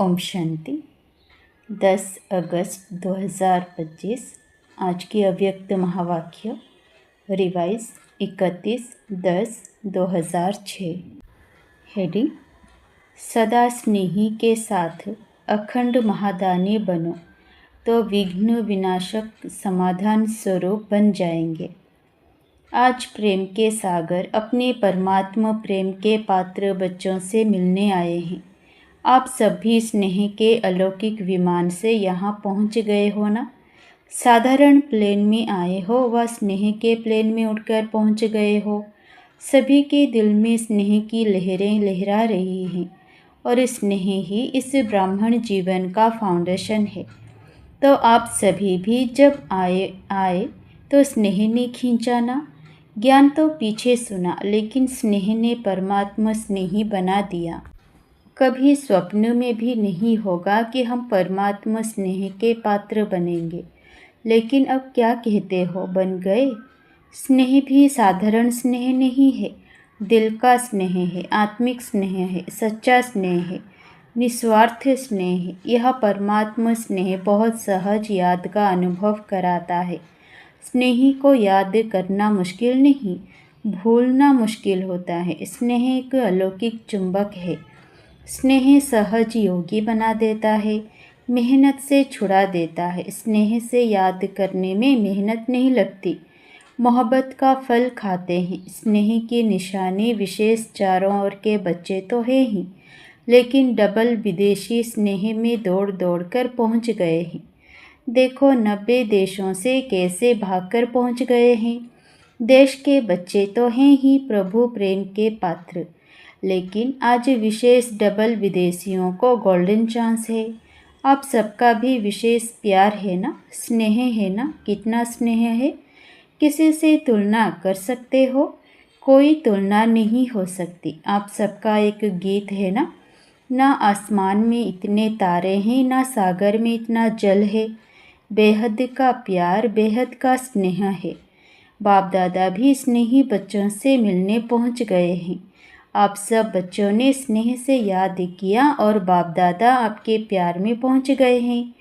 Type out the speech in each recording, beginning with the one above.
ओम शांति। 10 अगस्त 2025। आज की अव्यक्त महावाक्य रिवाइज 31/10/2006। हेडिंग: सदा स्नेही के साथ अखंड महादानी बनो तो विघ्न विनाशक समाधान स्वरूप बन जाएंगे। आज प्रेम के सागर अपने परमात्मा प्रेम के पात्र बच्चों से मिलने आए हैं। आप सभी स्नेह के अलौकिक विमान से यहाँ पहुँच गए हो ना। साधारण प्लेन में आए हो व स्नेह के प्लेन में उड़कर पहुँच गए हो। सभी के दिल में स्नेह की लहरें लहरा रही हैं और स्नेह ही इस ब्राह्मण जीवन का फाउंडेशन है। तो आप सभी भी जब आए तो स्नेह ने खींचा ना। ज्ञान तो पीछे सुना, लेकिन स्नेह ने परमात्मा स्नेही बना दिया। कभी स्वप्न में भी नहीं होगा कि हम परमात्मा स्नेह के पात्र बनेंगे, लेकिन अब क्या कहते हो, बन गए। स्नेह भी साधारण स्नेह नहीं है, दिल का स्नेह है, आत्मिक स्नेह है, सच्चा स्नेह है, निस्वार्थ स्नेह है। यह परमात्मा स्नेह बहुत सहज याद का अनुभव कराता है। स्नेही को याद करना मुश्किल नहीं, भूलना मुश्किल होता है। स्नेह एक अलौकिक चुंबक है। स्नेह सहज योगी बना देता है, मेहनत से छुड़ा देता है। स्नेह से याद करने में मेहनत नहीं लगती। मोहब्बत का फल खाते हैं। स्नेह की निशानी विशेष चारों ओर के बच्चे तो है ही, लेकिन डबल विदेशी स्नेह में दौड़ दौड़ कर पहुँच गए हैं। देखो 90 देशों से कैसे भागकर पहुँच गए हैं। देश के बच्चे तो हैं ही प्रभु प्रेम के पात्र, लेकिन आज विशेष डबल विदेशियों को गोल्डन चांस है। आप सबका भी विशेष प्यार है ना, स्नेह है ना। कितना स्नेह है, किसी से तुलना कर सकते हो? कोई तुलना नहीं हो सकती। आप सबका एक गीत है ना। ना आसमान में इतने तारे हैं, ना सागर में इतना जल है। बेहद का प्यार, बेहद का स्नेह है। बाप दादा भी स्नेही बच्चों से मिलने पहुंच गए हैं। आप सब बच्चों ने स्नेह से याद किया और बाप दादा आपके प्यार में पहुंच गए हैं।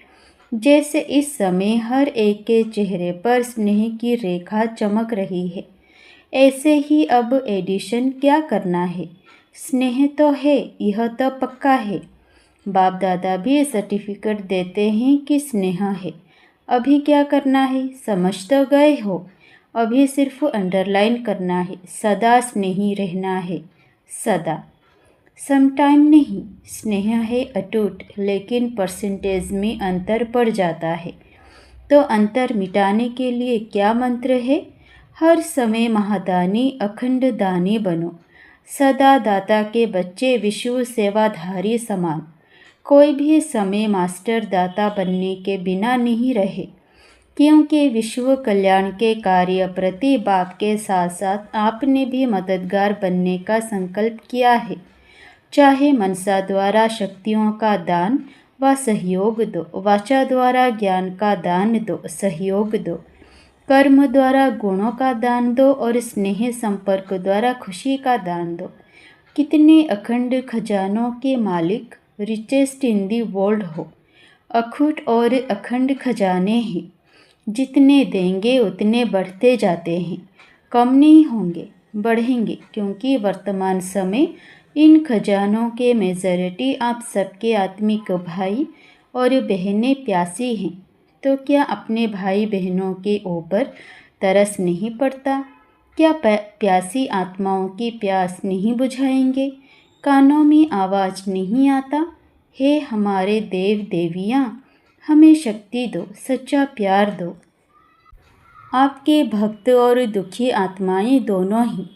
जैसे इस समय हर एक के चेहरे पर स्नेह की रेखा चमक रही है, ऐसे ही अब एडिशन क्या करना है। स्नेह तो है, यह तो पक्का है। बाप दादा भी सर्टिफिकेट देते हैं कि स्नेह है। अभी क्या करना है, समझ तो गए हो। अभी सिर्फ अंडरलाइन करना है, सदा स्नेही रहना है, सदा, समटाइम नहीं। स्नेह है अटूट, लेकिन परसेंटेज में अंतर पड़ जाता है। तो अंतर मिटाने के लिए क्या मंत्र है? हर समय महादानी अखंड दानी बनो। सदा दाता के बच्चे विश्व सेवाधारी समान। कोई भी समय मास्टर दाता बनने के बिना नहीं रहे, क्योंकि विश्व कल्याण के कार्य प्रति बाप के साथ साथ आपने भी मददगार बनने का संकल्प किया है। चाहे मनसा द्वारा शक्तियों का दान व सहयोग दो, वाचा द्वारा ज्ञान का दान दो, सहयोग दो, कर्म द्वारा गुणों का दान दो और स्नेह संपर्क द्वारा खुशी का दान दो। कितने अखंड खजानों के मालिक, रिचेस्ट इन दी वर्ल्ड हो। अखूट और अखंड खजाने हैं। जितने देंगे उतने बढ़ते जाते हैं, कम नहीं होंगे, बढ़ेंगे, क्योंकि वर्तमान समय इन खजानों के मेजॉरिटी आप सबके आत्मिक भाई और बहनें प्यासी हैं। तो क्या अपने भाई बहनों के ऊपर तरस नहीं पड़ता? क्या प्यासी आत्माओं की प्यास नहीं बुझाएंगे? कानों में आवाज़ नहीं आता, हे हमारे देव देवियाँ, हमें शक्ति दो, सच्चा प्यार दो। आपके भक्त और दुखी आत्माएं दोनों ही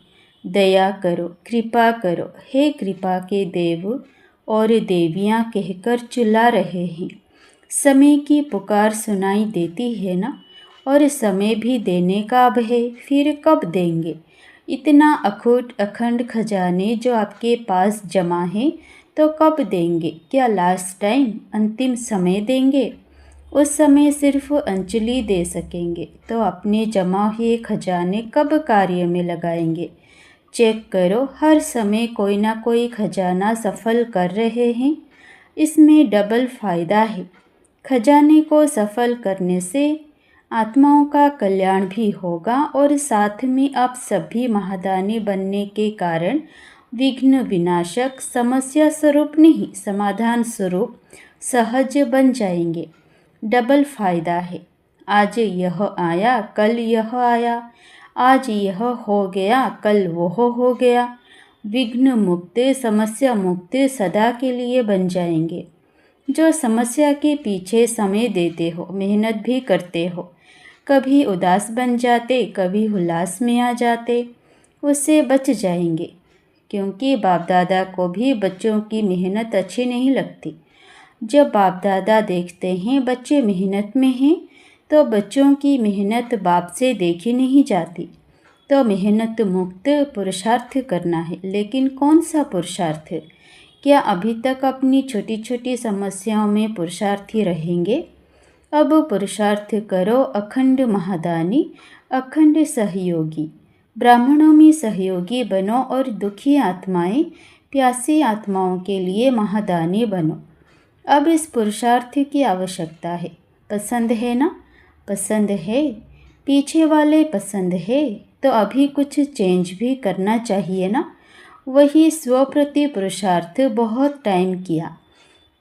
दया करो, कृपा करो। हे कृपा के देव और देवियाँ कहकर चिल्ला रहे हैं। समय की पुकार सुनाई देती है ना, और समय भी देने का अब है, फिर कब देंगे? इतना अखूट अखंड खजाने जो आपके पास जमा है, तो कब देंगे? क्या लास्ट टाइम, अंतिम समय देंगे? उस समय सिर्फ अंजलि दे सकेंगे, तो अपने जमा हुए खजाने कब कार्य में लगाएंगे? चेक करो, हर समय कोई ना कोई खजाना सफल कर रहे हैं। इसमें डबल फायदा है। खजाने को सफल करने से आत्माओं का कल्याण भी होगा और साथ में आप सभी महादानी बनने के कारण विघ्न विनाशक, समस्या स्वरूप नहीं समाधान स्वरूप सहज बन जाएंगे। डबल फायदा है। आज यह आया, कल यह आया, आज यह हो गया, कल वह हो गया। विघ्न मुक्त, समस्या मुक्त सदा के लिए बन जाएंगे। जो समस्या के पीछे समय देते हो, मेहनत भी करते हो, कभी उदास बन जाते, कभी उल्लास में आ जाते, उससे बच जाएंगे। क्योंकि बाप दादा को भी बच्चों की मेहनत अच्छी नहीं लगती। जब बाप दादा देखते हैं बच्चे मेहनत में हैं, तो बच्चों की मेहनत बाप से देखी नहीं जाती। तो मेहनत मुक्त पुरुषार्थ करना है। लेकिन कौन सा पुरुषार्थ? क्या अभी तक अपनी छोटी छोटी समस्याओं में पुरुषार्थी रहेंगे? अब पुरुषार्थ करो अखंड महादानी, अखंड सहयोगी। ब्राह्मणों में सहयोगी बनो और दुखी आत्माएं, प्यासी आत्माओं के लिए महादानी बनो। अब इस पुरुषार्थ की आवश्यकता है। पसंद है ना? पसंद है, पीछे वाले पसंद है, तो अभी कुछ चेंज भी करना चाहिए ना। वही स्वप्रति पुरुषार्थ बहुत टाइम किया।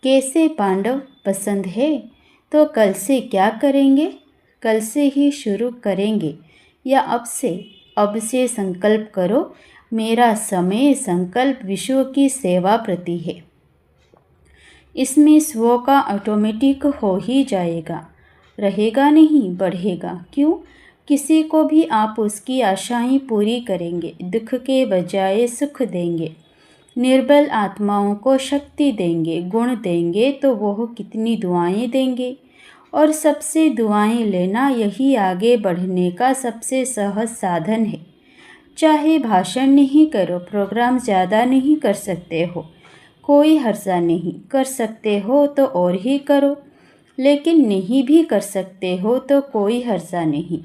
कैसे पांडव? पसंद है, तो कल से क्या करेंगे? कल से ही शुरू करेंगे या अब से संकल्प करो, मेरा समय संकल्प विश्व की सेवा प्रति है। इसमें स्व का ऑटोमेटिक हो ही जाएगा, रहेगा नहीं, बढ़ेगा। क्यों? किसी को भी आप उसकी आशाएं पूरी करेंगे, दुख के बजाय सुख देंगे, निर्बल आत्माओं को शक्ति देंगे, गुण देंगे, तो वह कितनी दुआएं देंगे। और सबसे दुआएं लेना यही आगे बढ़ने का सबसे सहज साधन है। चाहे भाषण नहीं करो, प्रोग्राम ज़्यादा नहीं कर सकते हो, कोई हर्जा नहीं, कर सकते हो तो और ही करो, लेकिन नहीं भी कर सकते हो तो कोई हर्जा नहीं।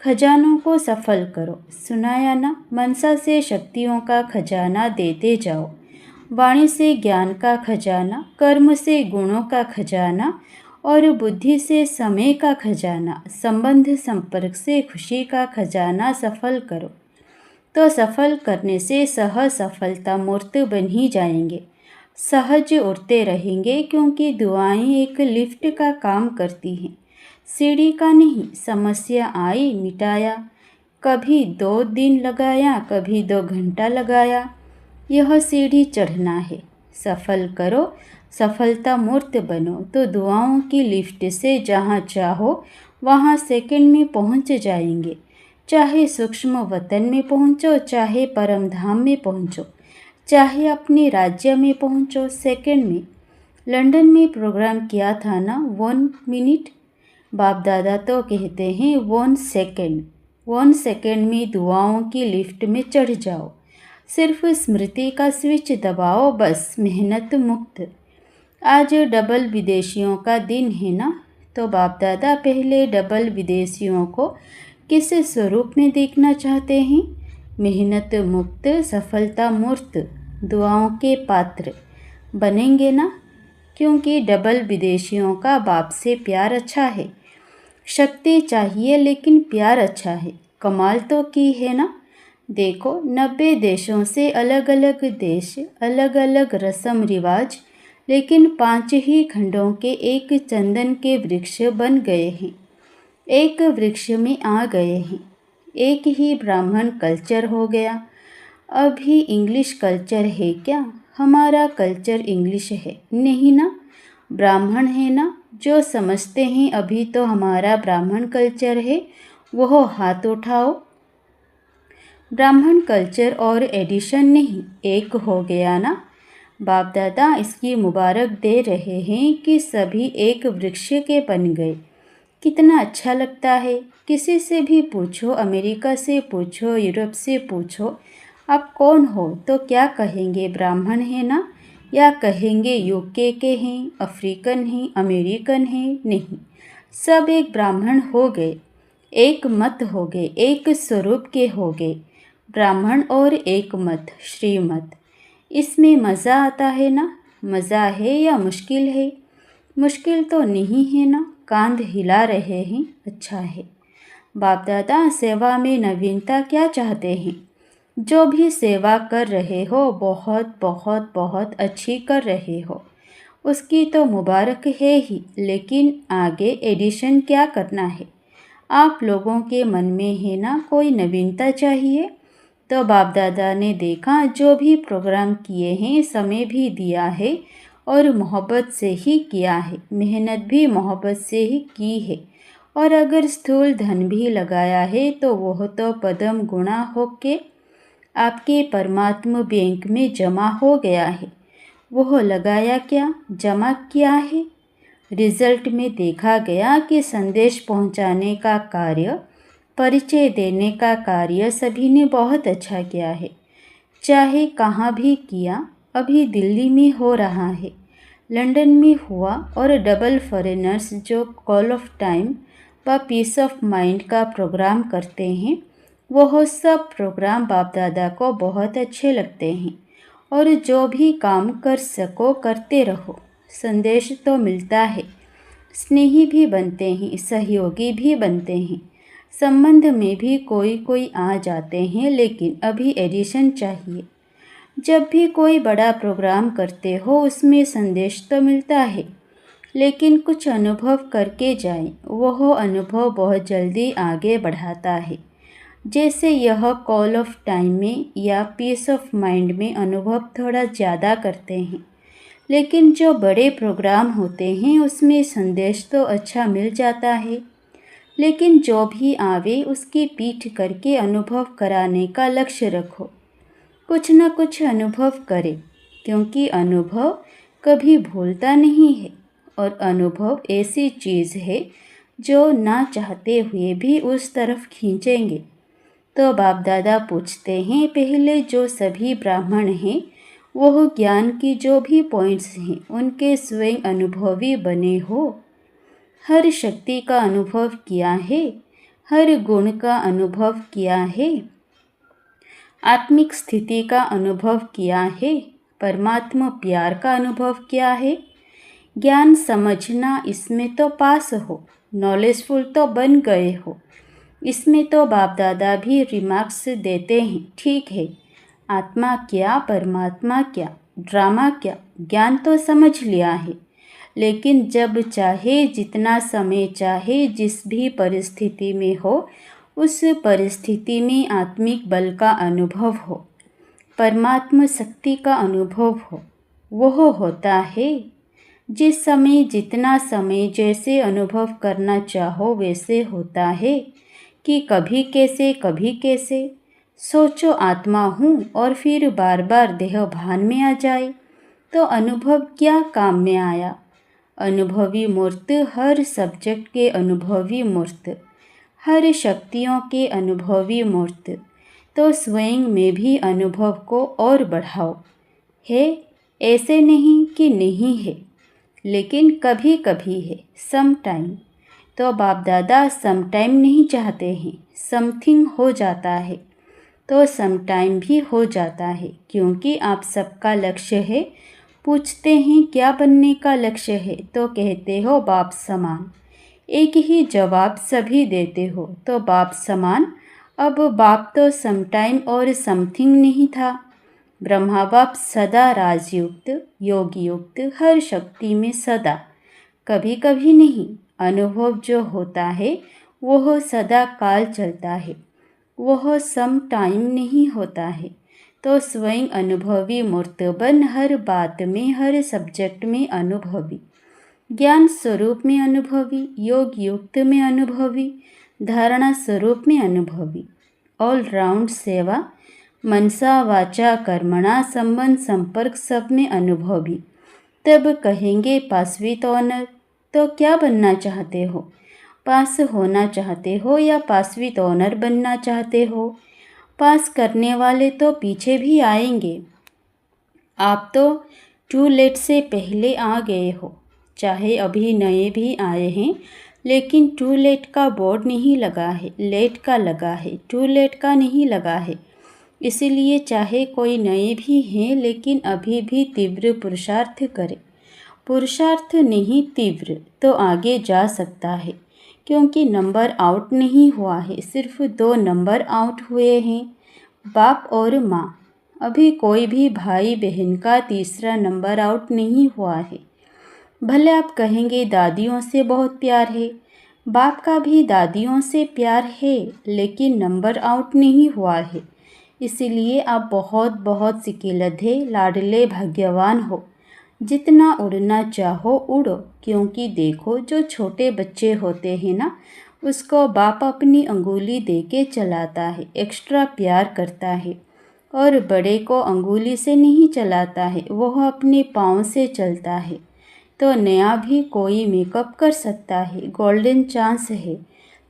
खजानों को सफल करो। सुनाया ना? मनसा से शक्तियों का खजाना देते जाओ, वाणी से ज्ञान का खजाना, कर्म से गुणों का खजाना और बुद्धि से समय का खजाना, संबंध संपर्क से खुशी का खजाना सफल करो। तो सफल करने से सहज सफलता मूर्त बन ही जाएंगे, सहज उड़ते रहेंगे। क्योंकि दुआएं एक लिफ्ट का काम करती हैं, सीढ़ी का नहीं। समस्या आई, मिटाया, कभी 2 दिन लगाया, कभी 2 घंटा लगाया, यह सीढ़ी चढ़ना है। सफल करो, सफलता मूर्त बनो, तो दुआओं की लिफ्ट से जहाँ चाहो वहाँ सेकंड में पहुँच जाएंगे। चाहे सूक्ष्म वतन में पहुँचो, चाहे परम धाम में पहुँचो, चाहे अपने राज्य में पहुँचो, सेकंड में। लंदन में प्रोग्राम किया था ना 1 मिनट, बाप दादा तो कहते हैं 1 सेकंड। 1 सेकंड में दुआओं की लिफ्ट में चढ़ जाओ। सिर्फ स्मृति का स्विच दबाओ, बस मेहनत मुक्त। आज डबल विदेशियों का दिन है ना, तो बाप दादा पहले डबल विदेशियों को किस स्वरूप में देखना चाहते हैं? मेहनत मुक्त, सफलता मूर्त, दुआओं के पात्र बनेंगे ना। क्योंकि डबल विदेशियों का बाप से प्यार अच्छा है। शक्ति चाहिए लेकिन प्यार अच्छा है। कमाल तो की है ना। देखो 90 देशों से अलग अलग देश, अलग अलग रस्म रिवाज, लेकिन 5 ही खंडों के एक चंदन के वृक्ष बन गए हैं, एक वृक्ष में आ गए हैं। एक ही ब्राह्मण कल्चर हो गया। अभी इंग्लिश कल्चर है क्या? हमारा कल्चर इंग्लिश है नहीं ना, ब्राह्मण है ना। जो समझते हैं अभी तो हमारा ब्राह्मण कल्चर है, वो हाथ उठाओ। ब्राह्मण कल्चर और एडिशन नहीं, एक हो गया ना। बाप दादा इसकी मुबारक दे रहे हैं कि सभी एक वृक्ष के बन गए। कितना अच्छा लगता है। किसी से भी पूछो, अमेरिका से पूछो, यूरोप से पूछो, आप कौन हो, तो क्या कहेंगे? ब्राह्मण है ना, या कहेंगे यूके के हैं, अफ्रीकन हैं, अमेरिकन हैं? नहीं, सब एक ब्राह्मण हो गए, एक मत हो गए, एक स्वरूप के हो गए। ब्राह्मण और एक मत, श्रीमत, इसमें मज़ा आता है ना। मज़ा है या मुश्किल है? मुश्किल तो नहीं है ना? कांध हिला रहे हैं। अच्छा है। बाप दादा सेवा में नवीनता क्या चाहते हैं? जो भी सेवा कर रहे हो बहुत बहुत बहुत अच्छी कर रहे हो, उसकी तो मुबारक है ही, लेकिन आगे एडिशन क्या करना है? आप लोगों के मन में है ना कोई नवीनता चाहिए? तो बाप दादा ने देखा जो भी प्रोग्राम किए हैं, समय भी दिया है और मोहब्बत से ही किया है, मेहनत भी मोहब्बत से ही की है, और अगर स्थूल धन भी लगाया है तो वह तो पदम गुणा होके आपके परमात्मा बैंक में जमा हो गया है। वह लगाया क्या, जमा किया है? रिजल्ट में देखा गया कि संदेश पहुंचाने का कार्य, परिचय देने का कार्य सभी ने बहुत अच्छा किया है। चाहे कहाँ भी किया, अभी दिल्ली में हो रहा है, लंदन में हुआ, और डबल फॉरेनर्स जो कॉल ऑफ टाइम व पीस ऑफ माइंड का प्रोग्राम करते हैं, वह सब प्रोग्राम बाप दादा को बहुत अच्छे लगते हैं। और जो भी काम कर सको करते रहो, संदेश तो मिलता है, स्नेही भी बनते हैं, सहयोगी भी बनते हैं, संबंध में भी कोई कोई आ जाते हैं, लेकिन अभी एडिशन चाहिए। जब भी कोई बड़ा प्रोग्राम करते हो उसमें संदेश तो मिलता है, लेकिन कुछ अनुभव करके जाएं, वह अनुभव बहुत जल्दी आगे बढ़ाता है। जैसे यह कॉल ऑफ टाइम में या पीस ऑफ माइंड में अनुभव थोड़ा ज़्यादा करते हैं, लेकिन जो बड़े प्रोग्राम होते हैं उसमें संदेश तो अच्छा मिल जाता है। लेकिन जो भी आवे उसकी पीठ करके अनुभव कराने का लक्ष्य रखो, कुछ न कुछ अनुभव करे, क्योंकि अनुभव कभी भूलता नहीं है, और अनुभव ऐसी चीज़ है जो ना चाहते हुए भी उस तरफ खींचेंगे। तो बाप दादा पूछते हैं, पहले जो सभी ब्राह्मण हैं वह ज्ञान की जो भी पॉइंट्स हैं उनके स्वयं अनुभवी बने हो। हर शक्ति का अनुभव किया है, हर गुण का अनुभव किया है, आत्मिक स्थिति का अनुभव किया है, परमात्मा प्यार का अनुभव किया है। ज्ञान समझना, इसमें तो पास हो, नॉलेजफुल तो बन गए हो। इसमें तो बाप दादा भी रिमार्क्स देते हैं, ठीक है, आत्मा क्या, परमात्मा क्या, ड्रामा क्या, ज्ञान तो समझ लिया है, लेकिन जब चाहे, जितना समय चाहे, जिस भी परिस्थिति में हो, उस परिस्थिति में आत्मिक बल का अनुभव हो, परमात्मा शक्ति का अनुभव हो, वह होता है। जिस समय, जितना समय, जैसे अनुभव करना चाहो वैसे होता है, कि कभी कैसे कभी कैसे। सोचो आत्मा हूँ और फिर बार बार देह भान में आ जाए तो अनुभव क्या काम में आया? अनुभवी मूर्त, हर सब्जेक्ट के अनुभवी मूर्त, हर शक्तियों के अनुभवी मूर्त, तो स्वयं में भी अनुभव को और बढ़ाओ। है, ऐसे नहीं कि नहीं है, लेकिन कभी कभी है, सम टाइम। तो बाप दादा सम टाइम नहीं चाहते हैं, समथिंग हो जाता है तो सम टाइम भी हो जाता है, क्योंकि आप सबका लक्ष्य है। पूछते हैं क्या बनने का लक्ष्य है, तो कहते हो बाप समान। एक ही जवाब सभी देते हो, तो बाप समान। अब बाप तो सम टाइम और समथिंग नहीं था। ब्रह्मा बाप सदा राजयुक्त, योग युक्त, हर शक्ति में सदा, कभी कभी नहीं। अनुभव जो होता है वह सदा काल चलता है, वह सम टाइम नहीं होता है। तो स्वयं अनुभवी मूर्त बन, हर बात में, हर सब्जेक्ट में अनुभवी, ज्ञान स्वरूप में अनुभवी, योग युक्त में अनुभवी, धारणा स्वरूप में अनुभवी, ऑल राउंड सेवा, मनसा वाचा कर्मणा, संबंध संपर्क सब में अनुभवी। तब कहेंगे पास विद ऑनर। तो क्या बनना चाहते हो? पास होना चाहते हो या पास विद ऑनर बनना चाहते हो? पास करने वाले तो पीछे भी आएंगे। आप तो टू लेट से पहले आ गए हो, चाहे अभी नए भी आए हैं, लेकिन टू लेट का बोर्ड नहीं लगा है, लेट का लगा है, टू लेट का नहीं लगा है। इसलिए चाहे कोई नए भी हैं लेकिन अभी भी तीव्र पुरुषार्थ करें। पुरुषार्थ नहीं तीव्र तो आगे जा सकता है, क्योंकि नंबर आउट नहीं हुआ है, सिर्फ 2 नंबर आउट हुए हैं, बाप और माँ। अभी कोई भी भाई बहन का तीसरा नंबर आउट नहीं हुआ है। भले आप कहेंगे दादियों से बहुत प्यार है, बाप का भी दादियों से प्यार है, लेकिन नंबर आउट नहीं हुआ है। इसीलिए आप बहुत बहुत सिकिलधे लाडले भाग्यवान हो। जितना उड़ना चाहो उड़ो, क्योंकि देखो जो छोटे बच्चे होते हैं ना, उसको बाप अपनी अंगुली दे के चलाता है, एक्स्ट्रा प्यार करता है। और बड़े को अंगुली से नहीं चलाता है, वह अपने पाँव से चलता है। तो नया भी कोई मेकअप कर सकता है, गोल्डन चांस है,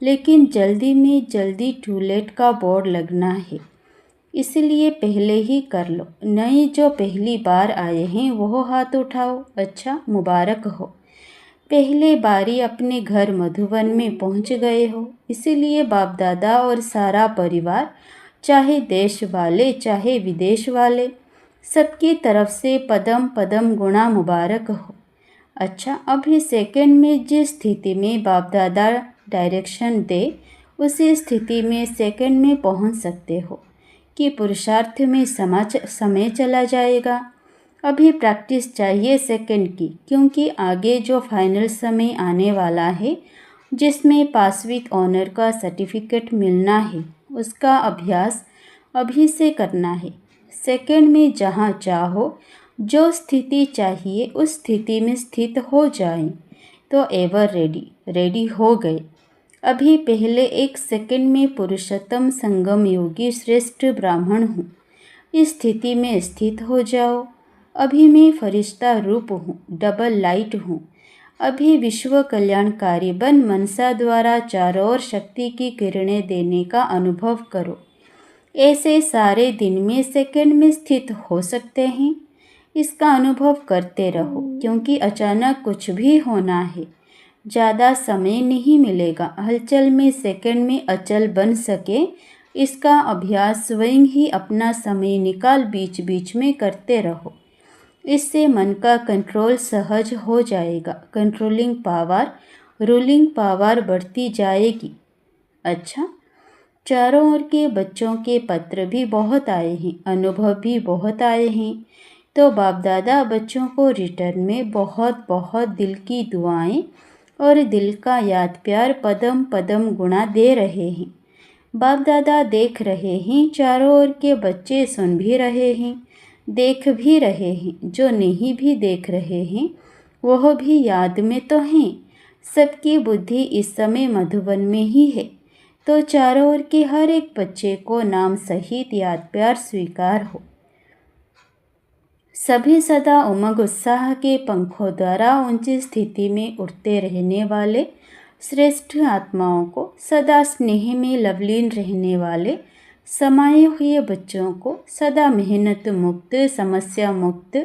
लेकिन जल्दी में जल्दी टू लेट का बोर्ड लगना है। इसलिए पहले ही कर लो। नए जो पहली बार आए हैं वो हाथ उठाओ। अच्छा, मुबारक हो, पहले बारी अपने घर मधुबन में पहुंच गए हो। इसीलिए बाप दादा और सारा परिवार, चाहे देश वाले चाहे विदेश वाले, सबकी तरफ से पदम पदम गुणा मुबारक हो। अच्छा, अभी सेकंड में जिस स्थिति में बाप दादा डायरेक्शन दे, उसी स्थिति में सेकंड में पहुंच सकते हो कि पुरुषार्थ में समय चला जाएगा। अभी प्रैक्टिस चाहिए सेकंड की, क्योंकि आगे जो फाइनल समय आने वाला है, जिसमें पास विथ ऑनर का सर्टिफिकेट मिलना है, उसका अभ्यास अभी से करना है। सेकंड में जहाँ चाहो, जो स्थिति चाहिए उस स्थिति में स्थित हो जाएं, तो एवर रेडी हो गए। अभी पहले 1 सेकंड में पुरुषोत्तम संगम योगी श्रेष्ठ ब्राह्मण हूँ, इस स्थिति में स्थित हो जाओ। अभी मैं फरिश्ता रूप हूँ, डबल लाइट हूँ। अभी विश्व कल्याणकारी बन मनसा द्वारा चारों ओर शक्ति की किरणें देने का अनुभव करो। ऐसे सारे दिन में सेकंड में स्थित हो सकते हैं। इसका अनुभव करते रहो, क्योंकि अचानक कुछ भी होना है, ज़्यादा समय नहीं मिलेगा। हलचल में सेकंड में अचल बन सके, इसका अभ्यास स्वयं ही अपना समय निकाल बीच बीच में करते रहो। इससे मन का कंट्रोल सहज हो जाएगा। कंट्रोलिंग पावर, रूलिंग पावर बढ़ती जाएगी। अच्छा, चारों ओर के बच्चों के पत्र भी बहुत आए हैं, अनुभव भी बहुत आए हैं। तो बाप दादा बच्चों को रिटर्न में बहुत बहुत दिल की दुआएं और दिल का याद प्यार पदम पदम गुणा दे रहे हैं। बाप दादा देख रहे हैं, चारों ओर के बच्चे सुन भी रहे हैं, देख भी रहे हैं। जो नहीं भी देख रहे हैं, वह भी याद में तो हैं। सबकी बुद्धि इस समय मधुबन में ही है। तो चारों ओर के हर एक बच्चे को नाम सहित याद प्यार स्वीकार हो। सभी सदा उमंग उत्साह के पंखों द्वारा ऊंची स्थिति में उड़ते रहने वाले श्रेष्ठ आत्माओं को, सदा स्नेह में लवलीन रहने वाले समाये हुए बच्चों को, सदा मेहनत मुक्त, समस्या मुक्त,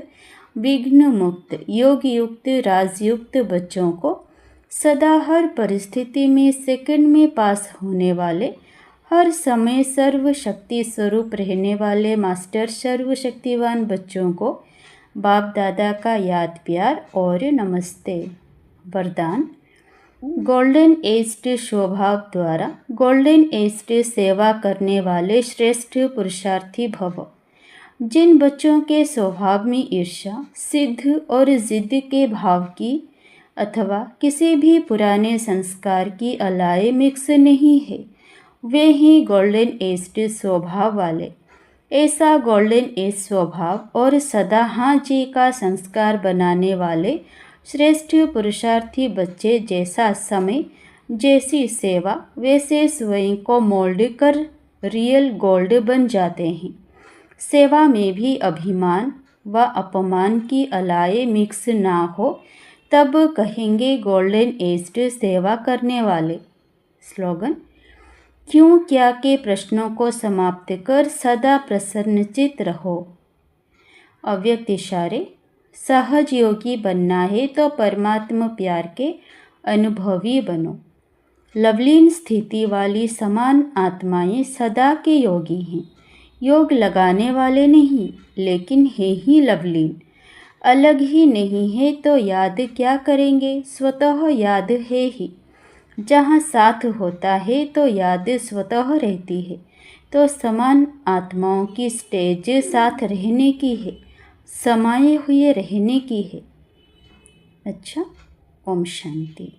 विघ्न मुक्त, योग युक्त, राजयुक्त बच्चों को, सदा हर परिस्थिति में सेकंड में पास होने वाले, हर समय सर्वशक्ति स्वरूप रहने वाले मास्टर सर्वशक्तिवान बच्चों को बाप दादा का याद प्यार और नमस्ते। वरदान: गोल्डन एज्ड स्वभाव द्वारा गोल्डन एज्ड सेवा करने वाले श्रेष्ठ पुरुषार्थी भव। जिन बच्चों के स्वभाव में ईर्ष्या, सिद्ध और जिद के भाव की अथवा किसी भी पुराने संस्कार की अलाए मिक्स नहीं है, वे ही गोल्डन एज्ड स्वभाव वाले। ऐसा गोल्डन एज स्वभाव और सदा हाँ जी का संस्कार बनाने वाले श्रेष्ठ पुरुषार्थी बच्चे जैसा समय, जैसी सेवा, वैसे स्वयं को मोल्ड कर रियल गोल्ड बन जाते हैं। सेवा में भी अभिमान व अपमान की अलाए मिक्स ना हो, तब कहेंगे गोल्डन एज्ड सेवा करने वाले। स्लोगन: क्यों क्या के प्रश्नों को समाप्त कर सदा प्रसन्नचित रहो। अव्यक्त इशारे: सहज योगी बनना है तो परमात्मा प्यार के अनुभवी बनो। लवलीन स्थिति वाली समान आत्माएं सदा के योगी हैं। योग लगाने वाले नहीं, लेकिन है ही लवलीन। अलग ही नहीं है तो याद क्या करेंगे, स्वतः याद है ही। जहाँ साथ होता है तो याद स्वतः रहती है। तो समान आत्माओं की स्टेज साथ रहने की है, समाये हुए रहने की है। अच्छा, ओम शांति।